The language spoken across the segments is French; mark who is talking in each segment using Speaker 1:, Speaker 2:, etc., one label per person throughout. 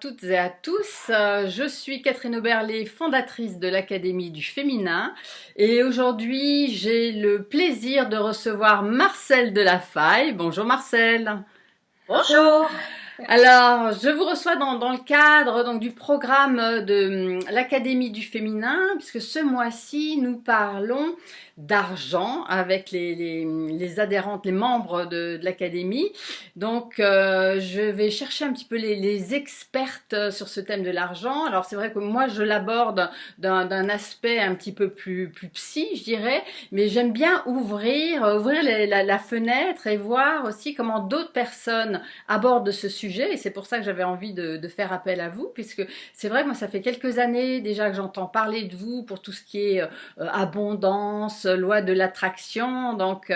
Speaker 1: toutes et à tous. Je suis Catherine Oberlé, fondatrice de l'Académie du Féminin. Et aujourd'hui, j'ai le plaisir de recevoir Marcelle Delafaye. Bonjour Marcelle.
Speaker 2: Bonjour.
Speaker 1: Alors, je vous reçois dans le cadre donc, du programme de l'Académie du Féminin, puisque ce mois-ci, nous parlons d'argent avec les adhérentes, les membres de l'Académie. Donc, je vais chercher un petit peu les expertes sur ce thème de l'argent. Alors, c'est vrai que moi, je l'aborde d'un aspect un petit peu plus psy, je dirais, mais j'aime bien ouvrir la fenêtre et voir aussi comment d'autres personnes aborde ce sujet et c'est pour ça que j'avais envie de faire appel à vous puisque c'est vrai que moi ça fait quelques années déjà que j'entends parler de vous pour tout ce qui est abondance, loi de l'attraction donc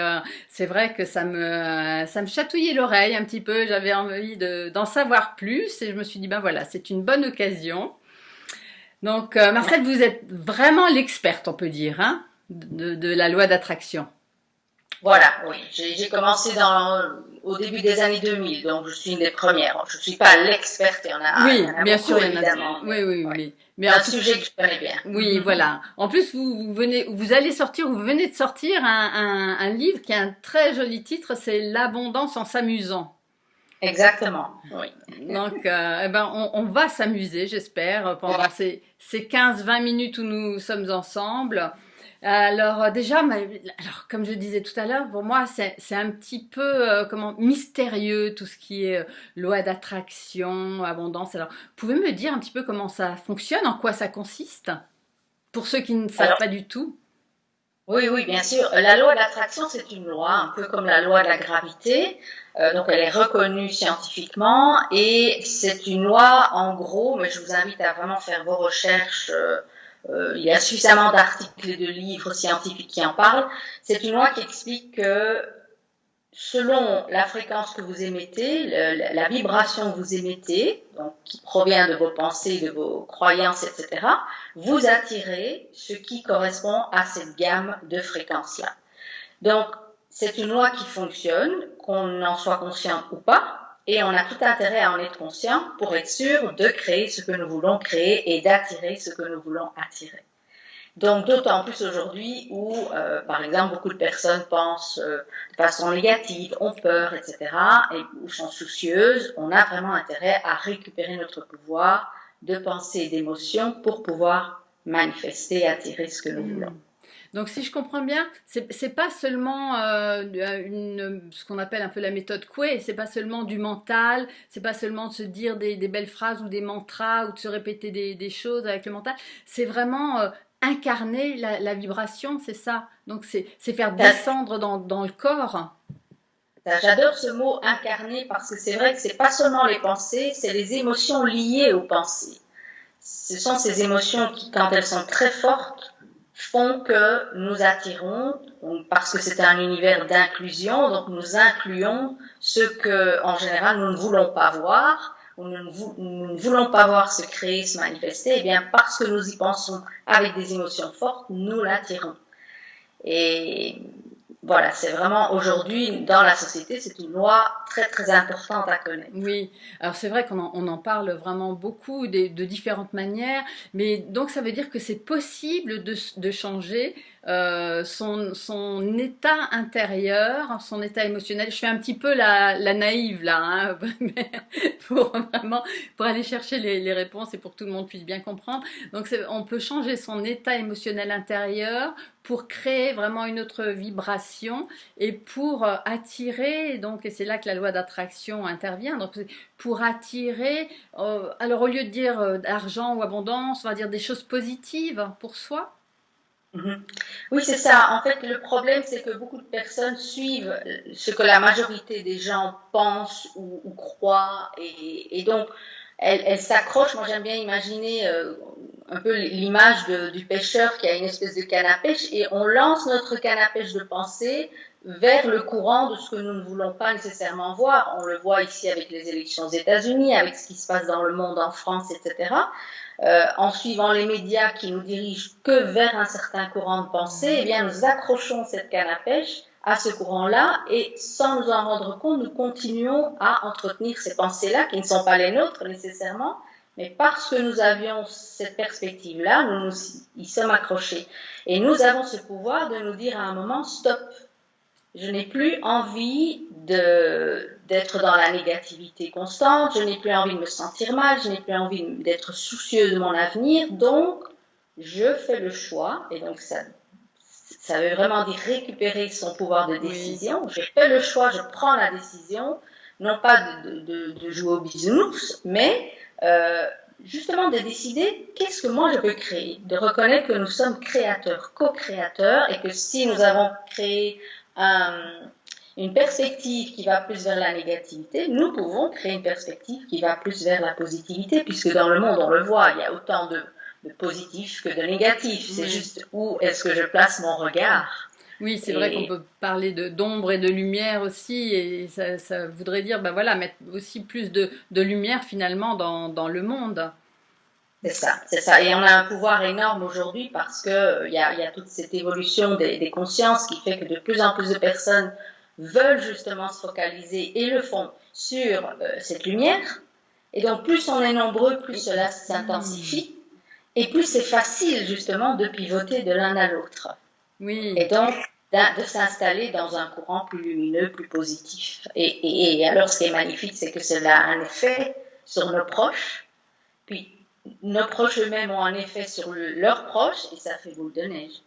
Speaker 1: c'est vrai que ça me chatouillait l'oreille un petit peu, j'avais envie d'en savoir plus et je me suis dit ben voilà c'est une bonne occasion. Donc Marcel vous êtes vraiment l'experte on peut dire hein, de la loi d'attraction.
Speaker 2: Voilà, oui. J'ai commencé au début des années 2000, donc je suis une des premières. Je ne suis pas l'experte, il
Speaker 1: Oui,
Speaker 2: y en a
Speaker 1: bien
Speaker 2: beaucoup
Speaker 1: sûr, il y en a.
Speaker 2: évidemment.
Speaker 1: Oui, oui,
Speaker 2: Ouais.
Speaker 1: oui. Mais
Speaker 2: C'est
Speaker 1: en
Speaker 2: un
Speaker 1: tout
Speaker 2: sujet que je connais bien.
Speaker 1: oui, voilà. En plus, vous allez sortir, vous venez de sortir un livre qui a un très joli titre, c'est L'abondance en s'amusant.
Speaker 2: Exactement, oui.
Speaker 1: Donc, eh ben, on va s'amuser, j'espère, pendant ces 15-20 minutes où nous sommes ensemble. Alors déjà, alors comme je disais tout à l'heure, pour moi c'est un petit peu comment mystérieux tout ce qui est loi d'attraction, abondance. Alors, vous pouvez me dire un petit peu comment ça fonctionne, en quoi ça consiste, pour ceux qui ne savent
Speaker 2: Alors,
Speaker 1: pas du tout.
Speaker 2: oui, oui, bien sûr. La loi de l'attraction, c'est une loi, un peu comme la loi de la gravité. Donc, elle est reconnue scientifiquement et c'est une loi, en gros, mais je vous invite à vraiment faire vos recherches. Il y a suffisamment d'articles et de livres scientifiques qui en parlent. C'est une loi qui explique que selon la fréquence que vous émettez, la vibration que vous émettez, donc qui provient de vos pensées, de vos croyances, etc., vous attirez ce qui correspond à cette gamme de fréquences-là. Donc, c'est une loi qui fonctionne, qu'on en soit conscient ou pas, et on a tout intérêt à en être conscient pour être sûr de créer ce que nous voulons créer et d'attirer ce que nous voulons attirer. Donc, d'autant plus aujourd'hui où, par exemple, beaucoup de personnes pensent de façon négative, ont peur, etc., et ou sont soucieuses, on a vraiment intérêt à récupérer notre pouvoir de pensée et d'émotion pour pouvoir manifester et attirer ce que nous voulons.
Speaker 1: Donc, si je comprends bien, c'est pas seulement ce qu'on appelle un peu la méthode Coué, c'est pas seulement du mental, c'est pas seulement de se dire des belles phrases ou des mantras ou de se répéter des choses avec le mental, c'est vraiment incarner la vibration, c'est ça. Donc, c'est faire descendre dans le corps.
Speaker 2: J'adore ce mot incarner parce que c'est vrai que c'est pas seulement les pensées, c'est les émotions liées aux pensées. Ce sont ces émotions qui, quand elles sont très fortes, font que nous attirons, parce que c'est un univers d'inclusion, donc nous incluons ce que, en général, nous ne voulons pas voir, ou nous ne voulons pas voir se créer, se manifester, et bien parce que nous y pensons avec des émotions fortes, nous l'attirons. Et voilà, c'est vraiment aujourd'hui, dans la société, c'est une loi très très importante à connaître.
Speaker 1: Oui, alors c'est vrai on en parle vraiment beaucoup de différentes manières, mais donc ça veut dire que c'est possible de changer son état intérieur, son état émotionnel. Je fais un petit peu la naïve là, hein, mais pour vraiment pour aller chercher les réponses et pour que tout le monde puisse bien comprendre. Donc on peut changer son état émotionnel intérieur pour créer vraiment une autre vibration et pour attirer, donc, et c'est là que la loi d'attraction intervient, donc pour attirer, alors au lieu de dire argent ou abondance, on va dire des choses positives pour soi.
Speaker 2: Mhm. Oui, c'est ça. En fait, le problème, c'est que beaucoup de personnes suivent ce que la majorité des gens pensent ou croient, et donc elles s'accrochent. Moi, j'aime bien imaginer un peu l'image du pêcheur qui a une espèce de canne à pêche, et on lance notre canne à pêche de pensée vers le courant de ce que nous ne voulons pas nécessairement voir. On le voit ici avec les élections aux États-Unis, avec ce qui se passe dans le monde, en France, etc. En suivant les médias qui nous dirigent que vers un certain courant de pensée, eh bien, nous accrochons cette canne à pêche à ce courant-là, et sans nous en rendre compte, nous continuons à entretenir ces pensées-là qui ne sont pas les nôtres nécessairement, Mais parce que nous avions cette perspective-là, nous nous y sommes accrochés. Et nous avons ce pouvoir de nous dire à un moment, stop, je n'ai plus envie d'être dans la négativité constante, je n'ai plus envie de me sentir mal, je n'ai plus envie d'être soucieux de mon avenir, donc je fais le choix, et donc ça veut vraiment dire récupérer son pouvoir de décision. Oui. Je fais le choix, je prends la décision, non pas de jouer au bisounours, mais justement de décider qu'est-ce que moi je peux créer, de reconnaître que nous sommes créateurs, co-créateurs, et que si nous avons créé une perspective qui va plus vers la négativité, nous pouvons créer une perspective qui va plus vers la positivité, puisque dans le monde, on le voit, il y a autant de positif que de négatif. C'est juste où est-ce que je place mon regard.
Speaker 1: Oui, c'est vrai qu'on peut parler d'ombre et de lumière aussi, et ça voudrait dire, ben voilà, mettre aussi plus de lumière finalement dans le monde.
Speaker 2: C'est ça. Et on a un pouvoir énorme aujourd'hui parce que il y a toute cette évolution des consciences qui fait que de plus en plus de personnes veulent justement se focaliser et le font sur cette lumière. Et donc plus on est nombreux, plus cela s'intensifie. Et plus c'est facile justement de pivoter de l'un à l'autre.
Speaker 1: Oui.
Speaker 2: Et donc de s'installer dans un courant plus lumineux, plus positif. Et alors ce qui est magnifique, c'est que cela a un effet sur nos proches. Puis nos proches eux-mêmes ont un effet sur leurs proches et ça fait boule de neige.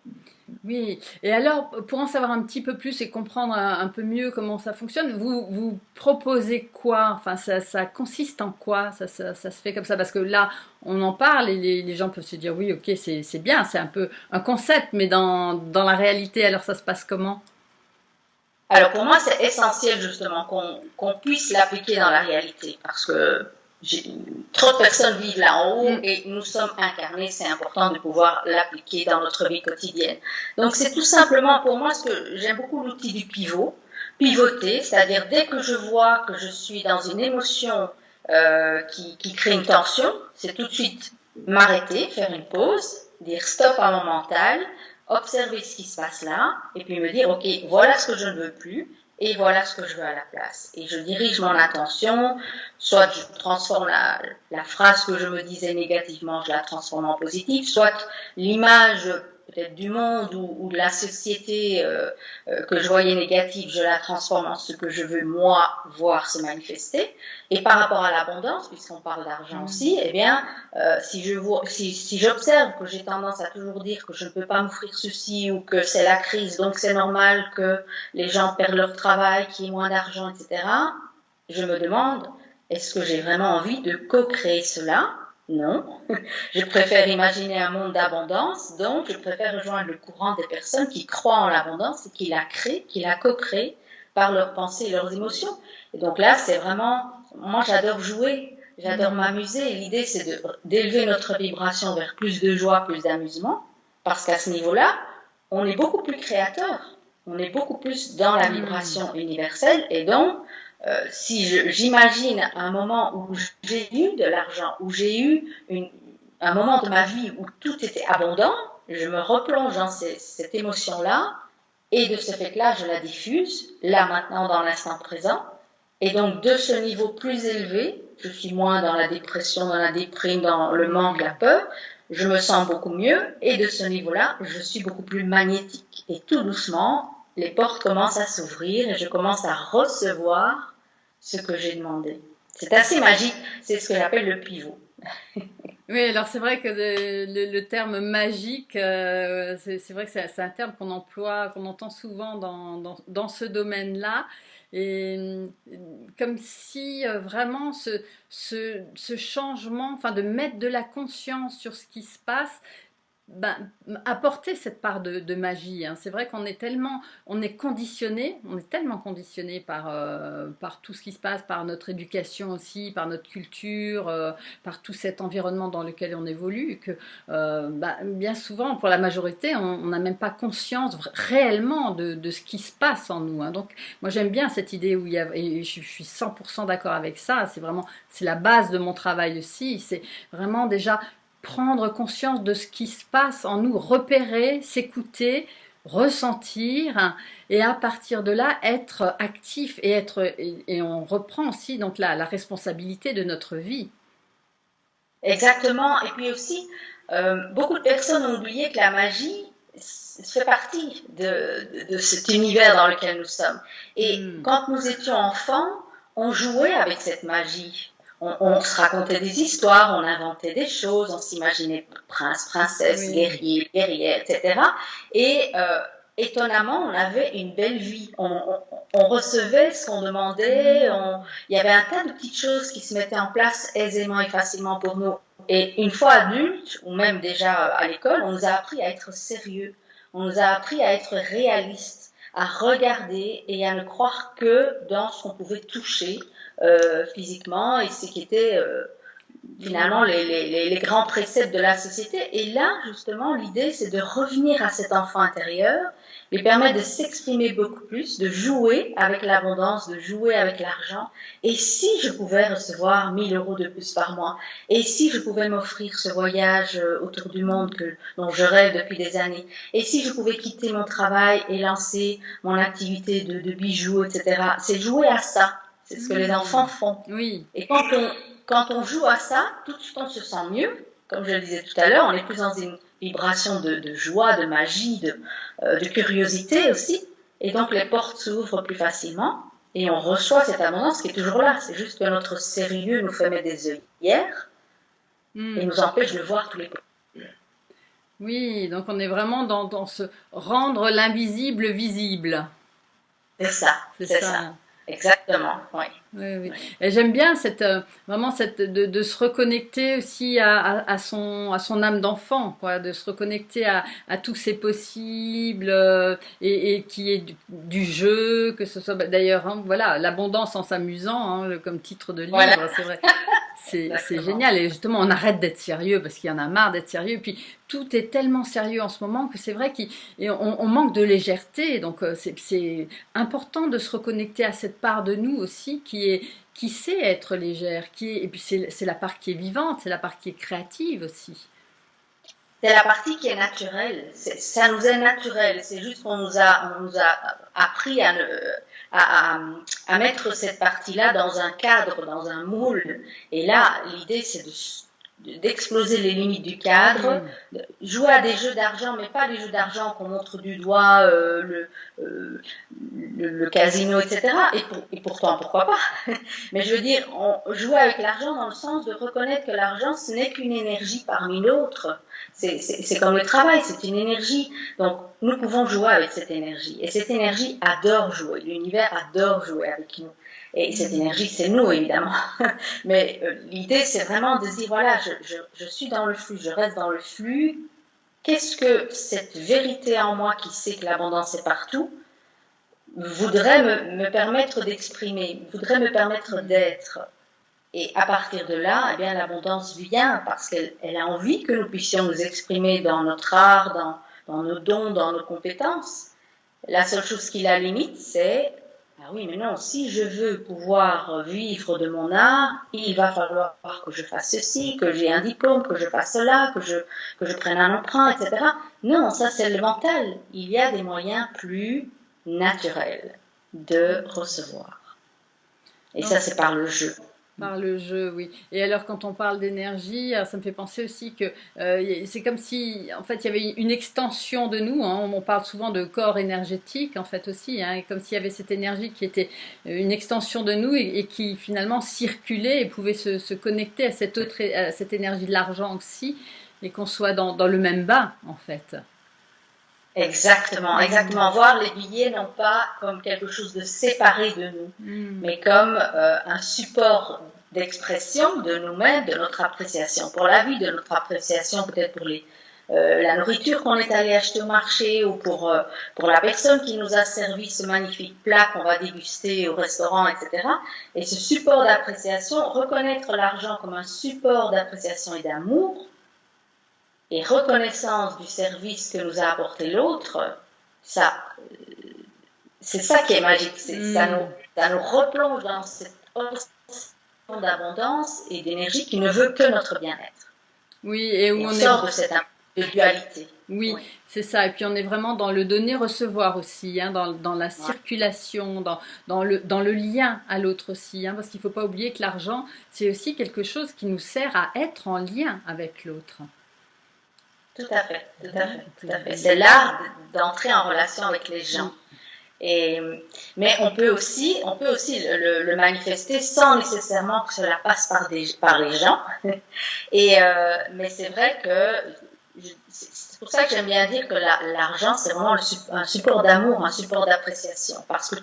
Speaker 1: Oui, et alors pour en savoir un petit peu plus et comprendre un peu mieux comment ça fonctionne, vous proposez quoi? Enfin, ça consiste en quoi? Ça se fait comme ça? Parce que là, on en parle et les gens peuvent se dire oui, ok, c'est bien, c'est un peu un concept, mais dans la réalité, alors ça se passe comment?
Speaker 2: Alors pour moi, c'est essentiel justement qu'on puisse l'appliquer dans la réalité parce que trop de personnes vivent là en haut et nous sommes incarnés, c'est important de pouvoir l'appliquer dans notre vie quotidienne. Donc c'est tout simplement pour moi ce que j'aime beaucoup l'outil du pivot, pivoter, c'est-à-dire dès que je vois que je suis dans une émotion qui crée une tension, c'est tout de suite m'arrêter, faire une pause, dire stop à mon mental, observer ce qui se passe là et puis me dire ok, voilà ce que je ne veux plus. Et voilà ce que je veux à la place. Et je dirige mon attention, soit je transforme la phrase que je me disais négativement, je la transforme en positive, soit l'image peut-être du monde ou de la société que je voyais négative, je la transforme en ce que je veux moi voir se manifester. Et par rapport à l'abondance, puisqu'on parle d'argent aussi, eh bien, si j'observe que j'ai tendance à toujours dire que je ne peux pas m'offrir ceci ou que c'est la crise, donc c'est normal que les gens perdent leur travail, qu'il y ait moins d'argent, etc., je me demande, est-ce que j'ai vraiment envie de co-créer cela? Non. Je préfère imaginer un monde d'abondance, donc je préfère rejoindre le courant des personnes qui croient en l'abondance et qui la créent, qui la co-créent par leurs pensées et leurs émotions. Et donc là, c'est vraiment, moi j'adore jouer, j'adore m'amuser. L'idée, c'est d'élever notre vibration vers plus de joie, plus d'amusement, parce qu'à ce niveau-là, on est beaucoup plus créateur. On est beaucoup plus dans la vibration universelle et donc si j'imagine un moment où j'ai eu de l'argent, où j'ai eu un moment de ma vie où tout était abondant, je me replonge dans cette émotion-là et de ce fait-là, je la diffuse, là maintenant dans l'instant présent. Et donc de ce niveau plus élevé, je suis moins dans la dépression, dans la déprime, dans le manque, la peur, je me sens beaucoup mieux et de ce niveau-là, je suis beaucoup plus magnétique. Et tout doucement, les portes commencent à s'ouvrir et je commence à recevoir ce que j'ai demandé. C'est assez magique, c'est ce que j'appelle le pivot.
Speaker 1: Oui, alors c'est vrai que le terme magique, c'est vrai que c'est un terme qu'on emploie, qu'on entend souvent dans ce domaine-là. Et comme si vraiment ce changement, enfin de mettre de la conscience sur ce qui se passe, ben, apporter cette part de magie. Hein. C'est vrai qu'on est tellement, on est tellement conditionné par tout ce qui se passe, par notre éducation aussi, par notre culture, par tout cet environnement dans lequel on évolue, que bien souvent, pour la majorité, on n'a même pas conscience réellement de ce qui se passe en nous. Hein. Donc, moi j'aime bien cette idée où il y a, et je suis 100% d'accord avec ça. C'est la base de mon travail aussi. C'est vraiment déjà prendre conscience de ce qui se passe en nous, repérer, s'écouter, ressentir et à partir de là être actif et on reprend aussi donc la responsabilité de notre vie.
Speaker 2: Exactement. Et puis aussi, beaucoup de personnes ont oublié que la magie fait partie de cet univers dans lequel nous sommes. Et quand nous étions enfants, on jouait avec cette magie. On se racontait des histoires, on inventait des choses, on s'imaginait prince, princesse, guerrier, guerrière, etc. Et étonnamment, on avait une belle vie. On recevait ce qu'on demandait. Il y avait un tas de petites choses qui se mettaient en place aisément et facilement pour nous. Et une fois adultes, ou même déjà à l'école, on nous a appris à être sérieux. On nous a appris à être réalistes, à regarder et à ne croire que dans ce qu'on pouvait toucher physiquement et ce qui était finalement les grands préceptes de la société. Et là, justement, l'idée, c'est de revenir à cet enfant intérieur, lui permettre de s'exprimer beaucoup plus, de jouer avec l'abondance, de jouer avec l'argent. Et si je pouvais recevoir 1000 € de plus par mois, et si je pouvais m'offrir ce voyage autour du monde dont je rêve depuis des années, et si je pouvais quitter mon travail et lancer mon activité de bijoux, etc. C'est jouer à ça. C'est ce que les enfants font.
Speaker 1: Oui.
Speaker 2: Et quand on joue à ça, tout de suite on se sent mieux. Comme je le disais tout à l'heure, on est plus dans une vibration de joie, de magie, de curiosité aussi. Et donc les portes s'ouvrent plus facilement et on reçoit cette abondance qui est toujours là. C'est juste que notre sérieux nous fait mettre des œillères et nous empêche de voir tous les points.
Speaker 1: Oui, donc on est vraiment dans ce rendre l'invisible visible.
Speaker 2: C'est ça, c'est ça. Exactement, oui.
Speaker 1: Oui. Et j'aime bien vraiment de se reconnecter aussi à son âme d'enfant, quoi, de se reconnecter à tous ces possibles et qui est du jeu, que ce soit d'ailleurs, hein, voilà, l'abondance en s'amusant, hein, comme titre de livre, voilà. C'est vrai. C'est génial et justement on arrête d'être sérieux parce qu'il y en a marre d'être sérieux et puis tout est tellement sérieux en ce moment que c'est vrai qu'on manque de légèreté, donc c'est important de se reconnecter à cette part de nous aussi qui sait être légère, et puis c'est la part qui est vivante, c'est la part qui est créative aussi.
Speaker 2: C'est la partie qui est naturelle, ça nous est naturel, c'est juste qu'on nous a appris à mettre cette partie-là dans un cadre, dans un moule. Et là, l'idée, c'est d'exploser les limites du cadre, jouer à des jeux d'argent, mais pas les jeux d'argent qu'on montre du doigt, le casino, etc. Et pourtant, pourquoi pas? Mais je veux dire, jouer avec l'argent dans le sens de reconnaître que l'argent, ce n'est qu'une énergie parmi d'autres. C'est comme le travail, c'est une énergie. Donc, nous pouvons jouer avec cette énergie. Et cette énergie adore jouer. L'univers adore jouer avec nous. Et cette énergie, c'est nous, évidemment. Mais l'idée, c'est vraiment de se dire, voilà, je suis dans le flux, je reste dans le flux. Qu'est-ce que cette vérité en moi qui sait que l'abondance est partout voudrait me permettre d'exprimer, voudrait me permettre d'être? Et à partir de là, eh bien, l'abondance vient parce qu'elle a envie que nous puissions nous exprimer dans notre art, dans nos dons, dans nos compétences. La seule chose qui la limite, c'est ah oui, mais non, si je veux pouvoir vivre de mon art, il va falloir que je fasse ceci, que j'ai un diplôme, que je fasse cela, que je prenne un emprunt, etc. Non, ça c'est le mental. Il y a des moyens plus naturels de recevoir. Et ça, c'est par le jeu.
Speaker 1: Par le jeu, oui. Et alors, quand on parle d'énergie, ça me fait penser aussi que c'est comme si, en fait, il y avait une extension de nous. Hein. On parle souvent de corps énergétique, en fait, aussi. Hein, comme s'il y avait cette énergie qui était une extension de nous et qui, finalement, circulait et pouvait se connecter à cette énergie de l'argent aussi, et qu'on soit dans le même bain, en fait.
Speaker 2: Exactement, exactement. Voir les billets non pas comme quelque chose de séparé de nous, mais comme un support d'expression de nous-mêmes, de notre appréciation pour la vie, de notre appréciation peut-être pour la nourriture qu'on est allé acheter au marché ou pour la personne qui nous a servi ce magnifique plat qu'on va déguster au restaurant, etc. Et ce support d'appréciation, reconnaître l'argent comme un support d'appréciation et d'amour, et reconnaissance du service que nous a apporté l'autre, c'est ça qui est magique. Ça nous replonge dans cette océan d'abondance et d'énergie qui ne veut que notre bien-être.
Speaker 1: Oui, et où
Speaker 2: on sort de cette de dualité.
Speaker 1: Oui,
Speaker 2: Oui.
Speaker 1: c'est ça. Et puis on est vraiment dans le donner-recevoir aussi, hein, dans la
Speaker 2: Ouais.
Speaker 1: circulation, dans le lien à l'autre aussi, hein, parce qu'il ne faut pas oublier que l'argent, c'est aussi quelque chose qui nous sert à être en lien avec l'autre.
Speaker 2: Tout à fait, tout à fait, tout à fait.
Speaker 1: Et-
Speaker 2: C'est l'art d'entrer en relation avec les gens.
Speaker 1: oui,
Speaker 2: Et, mais on peut aussi le manifester sans nécessairement que cela passe par les gens. Et, mais c'est vrai que c'est pour ça que j'aime bien dire que l'argent, c'est vraiment un support d'amour, un support d'appréciation. Parce que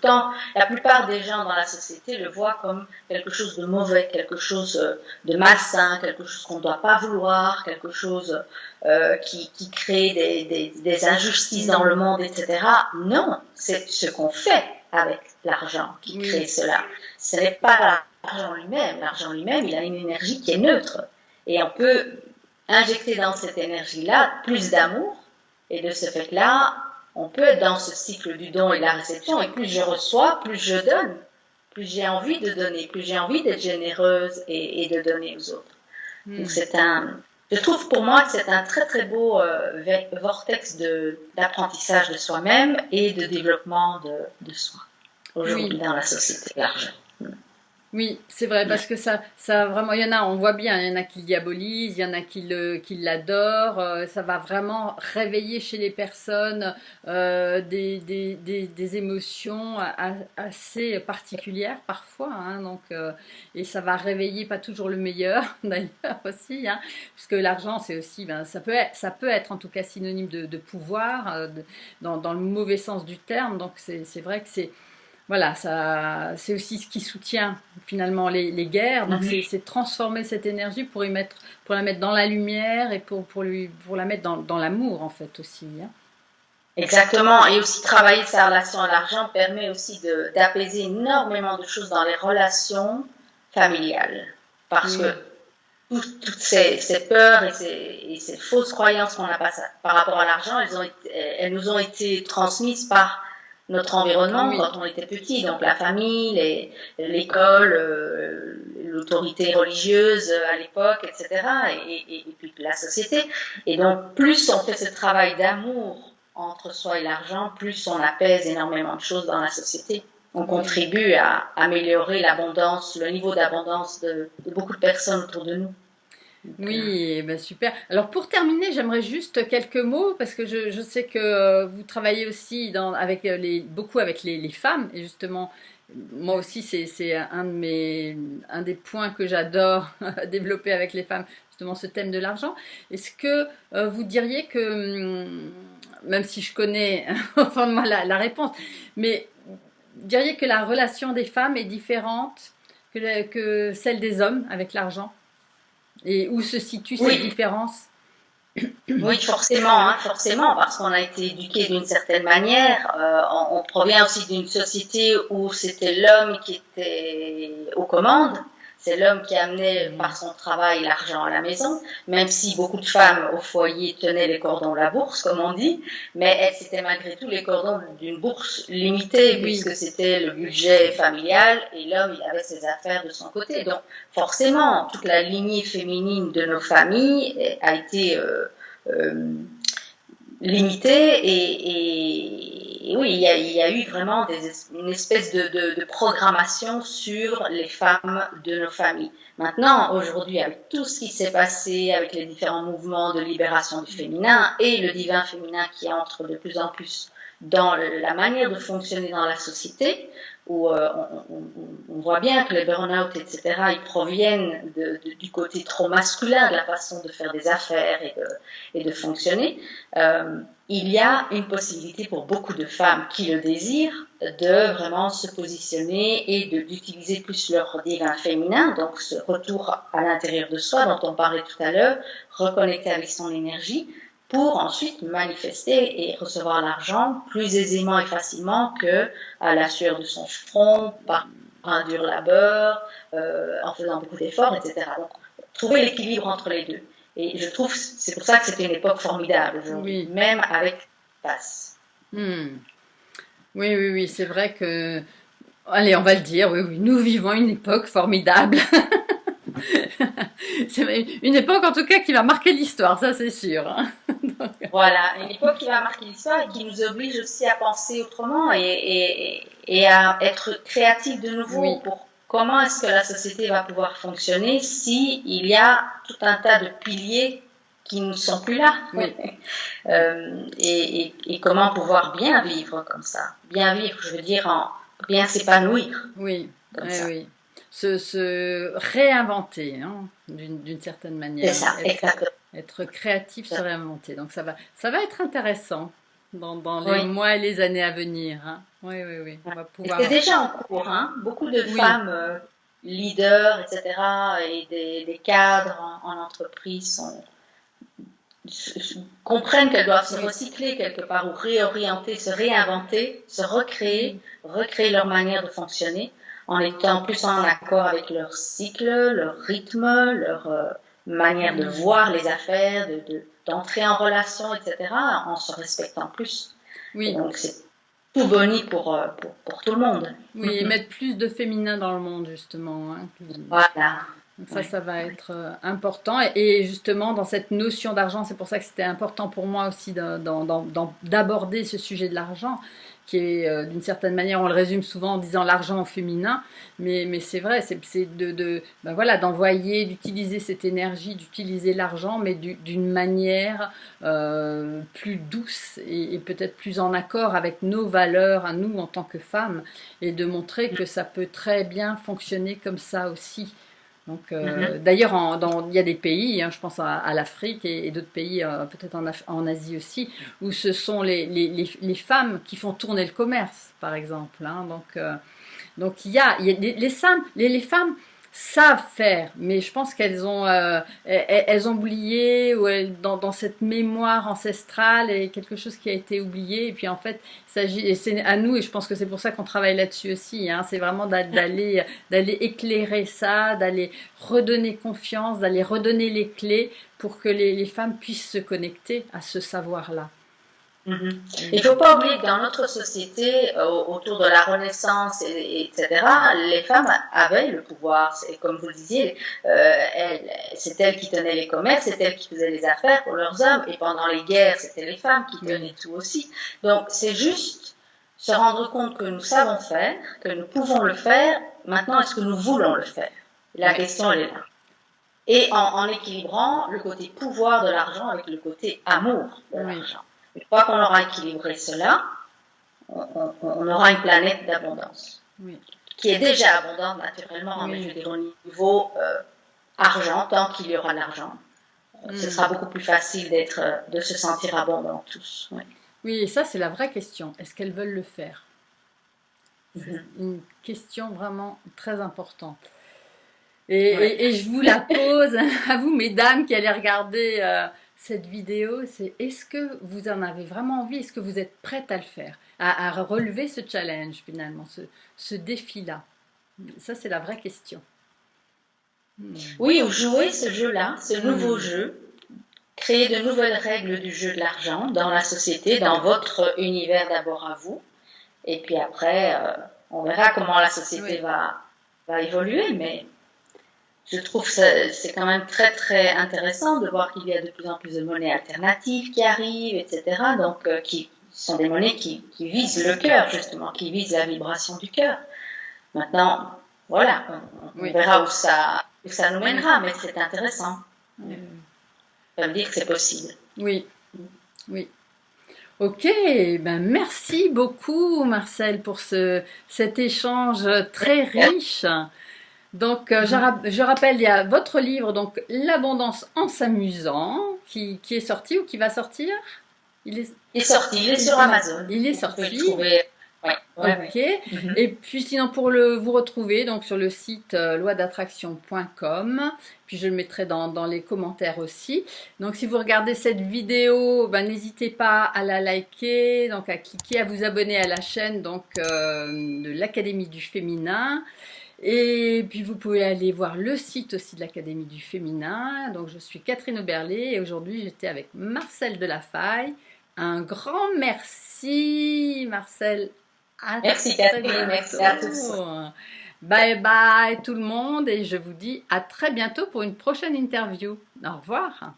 Speaker 2: la plupart des gens dans la société le voient comme quelque chose de mauvais, quelque chose de malsain, quelque chose qu'on ne doit pas vouloir, quelque chose qui crée des injustices dans le monde, etc. Non, c'est ce qu'on fait avec l'argent qui crée
Speaker 1: oui,
Speaker 2: cela. Ce n'est pas l'argent lui-même. L'argent lui-même, il a une énergie qui est neutre. Et on peut injecter dans cette énergie-là plus d'amour. Et de ce fait-là, on peut être dans ce cycle du don et de la réception. Et plus je reçois, plus je donne. Plus j'ai envie de donner, plus j'ai envie d'être généreuse et de donner aux autres. Donc je trouve pour moi que c'est un très très beau vortex d'apprentissage de soi-même et de développement de soi aujourd'hui
Speaker 1: oui.
Speaker 2: dans la société, l'argent.
Speaker 1: Oui, c'est vrai, parce que ça vraiment, il y en a, on voit bien, il y en a qui le diabolisent, il y en a qui l'adorent, ça va vraiment réveiller chez les personnes des émotions assez particulières parfois, hein, donc, et ça va réveiller pas toujours le meilleur d'ailleurs aussi, hein, puisque l'argent c'est aussi, ben, ça peut être en tout cas synonyme de pouvoir, dans le mauvais sens du terme, donc c'est vrai que voilà, c'est aussi ce qui soutient finalement les guerres. Donc
Speaker 2: Mm-hmm.
Speaker 1: c'est transformer cette énergie pour la mettre dans la lumière et pour la mettre dans l'amour en fait aussi, hein.
Speaker 2: Exactement. Et aussi travailler sa relation à l'argent permet aussi d'apaiser énormément de choses dans les relations familiales. Parce que
Speaker 1: Oui,
Speaker 2: toutes ces peurs et ces fausses croyances qu'on a par rapport à l'argent, elles nous ont été transmises par notre environnement
Speaker 1: oui,
Speaker 2: quand on était petit, donc la famille, l'école, l'autorité religieuse à l'époque, etc., et puis la société. Et donc, plus on fait ce travail d'amour entre soi et l'argent, plus on apaise énormément de choses dans la société. On
Speaker 1: oui.
Speaker 2: contribue à améliorer l'abondance, le niveau d'abondance de beaucoup de personnes autour de nous. Donc,
Speaker 1: Oui, eh ben super. Alors pour terminer, j'aimerais juste quelques mots parce que je sais que vous travaillez aussi avec beaucoup avec les femmes et justement, moi aussi c'est un des points que j'adore développer avec les femmes, justement ce thème de l'argent. Est-ce que vous diriez que, même si je connais au fond de moi la réponse, mais diriez que la relation des femmes est différente que celle des hommes avec l'argent? Et où se situe cette
Speaker 2: oui,
Speaker 1: différence?
Speaker 2: oui, forcément, hein, forcément, parce qu'on a été éduqué d'une certaine manière. On provient aussi d'une société où c'était l'homme qui était aux commandes. C'est l'homme qui amenait par son travail l'argent à la maison, même si beaucoup de femmes au foyer tenaient les cordons de la bourse, comme on dit, mais c'était malgré tout les cordons d'une bourse limitée,
Speaker 1: Oui,
Speaker 2: puisque c'était le budget familial et l'homme il avait ses affaires de son côté. Donc forcément, toute la lignée féminine de nos familles a été euh, limité et oui, il y a eu vraiment une espèce de programmation sur les femmes de nos familles. Maintenant, aujourd'hui, avec tout ce qui s'est passé, avec les différents mouvements de libération du féminin et le divin féminin qui entre de plus en plus dans la manière de fonctionner dans la société, où on voit bien que les burn-out, etc., ils proviennent du côté trop masculin de la façon de faire des affaires et de fonctionner. Il y a une possibilité pour beaucoup de femmes qui le désirent de vraiment se positionner et d'utiliser plus leur divin féminin, donc ce retour à l'intérieur de soi dont on parlait tout à l'heure, reconnecter avec son énergie pour ensuite manifester et recevoir l'argent plus aisément et facilement que à la sueur de son front, par un dur labeur, en faisant beaucoup d'efforts, etc. Donc, trouver l'équilibre entre les deux. Et je trouve, c'est pour ça que c'est une époque formidable aujourd'hui,
Speaker 1: oui.
Speaker 2: même avec passe.
Speaker 1: Hmm. Oui, oui, oui, c'est vrai que... Allez, on va le dire, oui, oui, nous vivons une époque formidable. C'est une époque en tout cas qui va marquer l'histoire, ça c'est sûr, hein.
Speaker 2: Voilà, une époque qui va marquer l'histoire et qui nous oblige aussi à penser autrement et à être créatifs de nouveau pour comment est-ce que la société va pouvoir fonctionner si il y a tout un tas de piliers qui ne sont plus là.
Speaker 1: Oui.
Speaker 2: Et comment pouvoir bien vivre comme ça. Bien vivre, je veux dire, bien s'épanouir.
Speaker 1: Oui, oui. Se réinventer, hein, d'une certaine manière.
Speaker 2: C'est ça, exactement.
Speaker 1: Être créatif, se réinventer. Donc ça va être intéressant dans les mois et les années à venir. Hein. Oui. On va pouvoir...
Speaker 2: C'est déjà en cours. Hein. Beaucoup de femmes leaders, etc., et des cadres en entreprise comprennent qu'elles doivent se recycler quelque part ou réorienter, se réinventer, se recréer leur manière de fonctionner en étant plus en accord avec leur cycle, leur rythme, leur manière de voir les affaires, d'entrer en relation, etc., en se respectant plus.
Speaker 1: Oui.
Speaker 2: Et donc c'est tout boni pour tout le monde.
Speaker 1: Oui, et mettre plus de féminin dans le monde, justement. Hein.
Speaker 2: Voilà.
Speaker 1: Donc ça va être important. Et justement, dans cette notion d'argent, c'est pour ça que c'était important pour moi aussi d'aborder ce sujet de l'argent, qui est d'une certaine manière, on le résume souvent en disant l'argent au féminin, mais c'est vrai, c'est d'envoyer, d'utiliser cette énergie, d'utiliser l'argent, mais d'une manière plus douce et peut-être plus en accord avec nos valeurs à nous en tant que femmes, et de montrer que ça peut très bien fonctionner comme ça aussi. Donc, d'ailleurs, il y a des pays, hein, je pense à l'Afrique et d'autres pays, peut-être en Asie aussi, où ce sont les femmes qui font tourner le commerce, par exemple. Hein. Donc les femmes savent faire, mais je pense qu'elles ont oublié, ou dans cette mémoire ancestrale, et quelque chose qui a été oublié. Et puis en fait, c'est à nous, et je pense que c'est pour ça qu'on travaille là-dessus aussi. Hein, c'est vraiment d'aller éclairer ça, d'aller redonner confiance, d'aller redonner les clés pour que les femmes puissent se connecter à ce savoir-là.
Speaker 2: Il ne faut pas oublier que dans notre société, autour de la Renaissance, etc., les femmes avaient le pouvoir. Comme vous le disiez, c'est elles qui tenaient les commerces, c'est elles qui faisaient les affaires pour leurs hommes. Et pendant les guerres, c'était les femmes qui tenaient tout aussi. Donc, c'est juste se rendre compte que nous savons faire, que nous pouvons le faire. Maintenant, est-ce que nous voulons le faire? La question, elle est là. Et en équilibrant le côté pouvoir de l'argent avec le côté amour de l'argent. Une fois qu'on aura équilibré cela, on aura une planète d'abondance, qui est déjà abondante naturellement, mais je veux dire au niveau argent, tant qu'il y aura de l'argent, ce sera beaucoup plus facile de se sentir abondant tous.
Speaker 1: Oui, et ça c'est la vraie question. Est-ce qu'elles veulent le faire? C'est une question vraiment très importante. Et je vous la pose à vous, mesdames, qui allez regarder cette vidéo, c'est est-ce que vous en avez vraiment envie? Est-ce que vous êtes prête à le faire, à relever ce challenge finalement, ce défi-là? Ça, c'est la vraie question.
Speaker 2: Oui, ou jouer ce jeu-là, ce nouveau jeu, créer de nouvelles règles du jeu de l'argent dans la société, dans votre univers d'abord à vous, et puis après, on verra comment la société va évoluer, mais... Je trouve que c'est quand même très très intéressant de voir qu'il y a de plus en plus de monnaies alternatives qui arrivent, etc. Donc, qui sont des monnaies qui visent le cœur, justement, qui visent la vibration du cœur. Maintenant, voilà, on verra où ça nous mènera, mais c'est intéressant. Ça veut dire que c'est possible.
Speaker 1: Oui. Ok, ben merci beaucoup Marcel pour cet échange très riche. Donc, je rappelle, il y a votre livre, donc L'abondance en s'amusant, qui est sorti ou qui va sortir?
Speaker 2: Il est sorti, il est sur Amazon.
Speaker 1: Il est sorti.
Speaker 2: Vous pouvez le trouver.
Speaker 1: Ok. Et puis sinon, pour vous retrouver, donc sur le site loidattraction.com, puis je le mettrai dans les commentaires aussi. Donc si vous regardez cette vidéo, ben, n'hésitez pas à la liker, donc à cliquer, à vous abonner à la chaîne donc de l'Académie du Féminin. Et puis vous pouvez aller voir le site aussi de l'Académie du Féminin. Donc je suis Catherine Oberlé et aujourd'hui j'étais avec Marcel Delafaye. Un grand merci Marcel.
Speaker 2: Merci Catherine, merci à tous.
Speaker 1: Bye bye tout le monde et je vous dis à très bientôt pour une prochaine interview. Au revoir.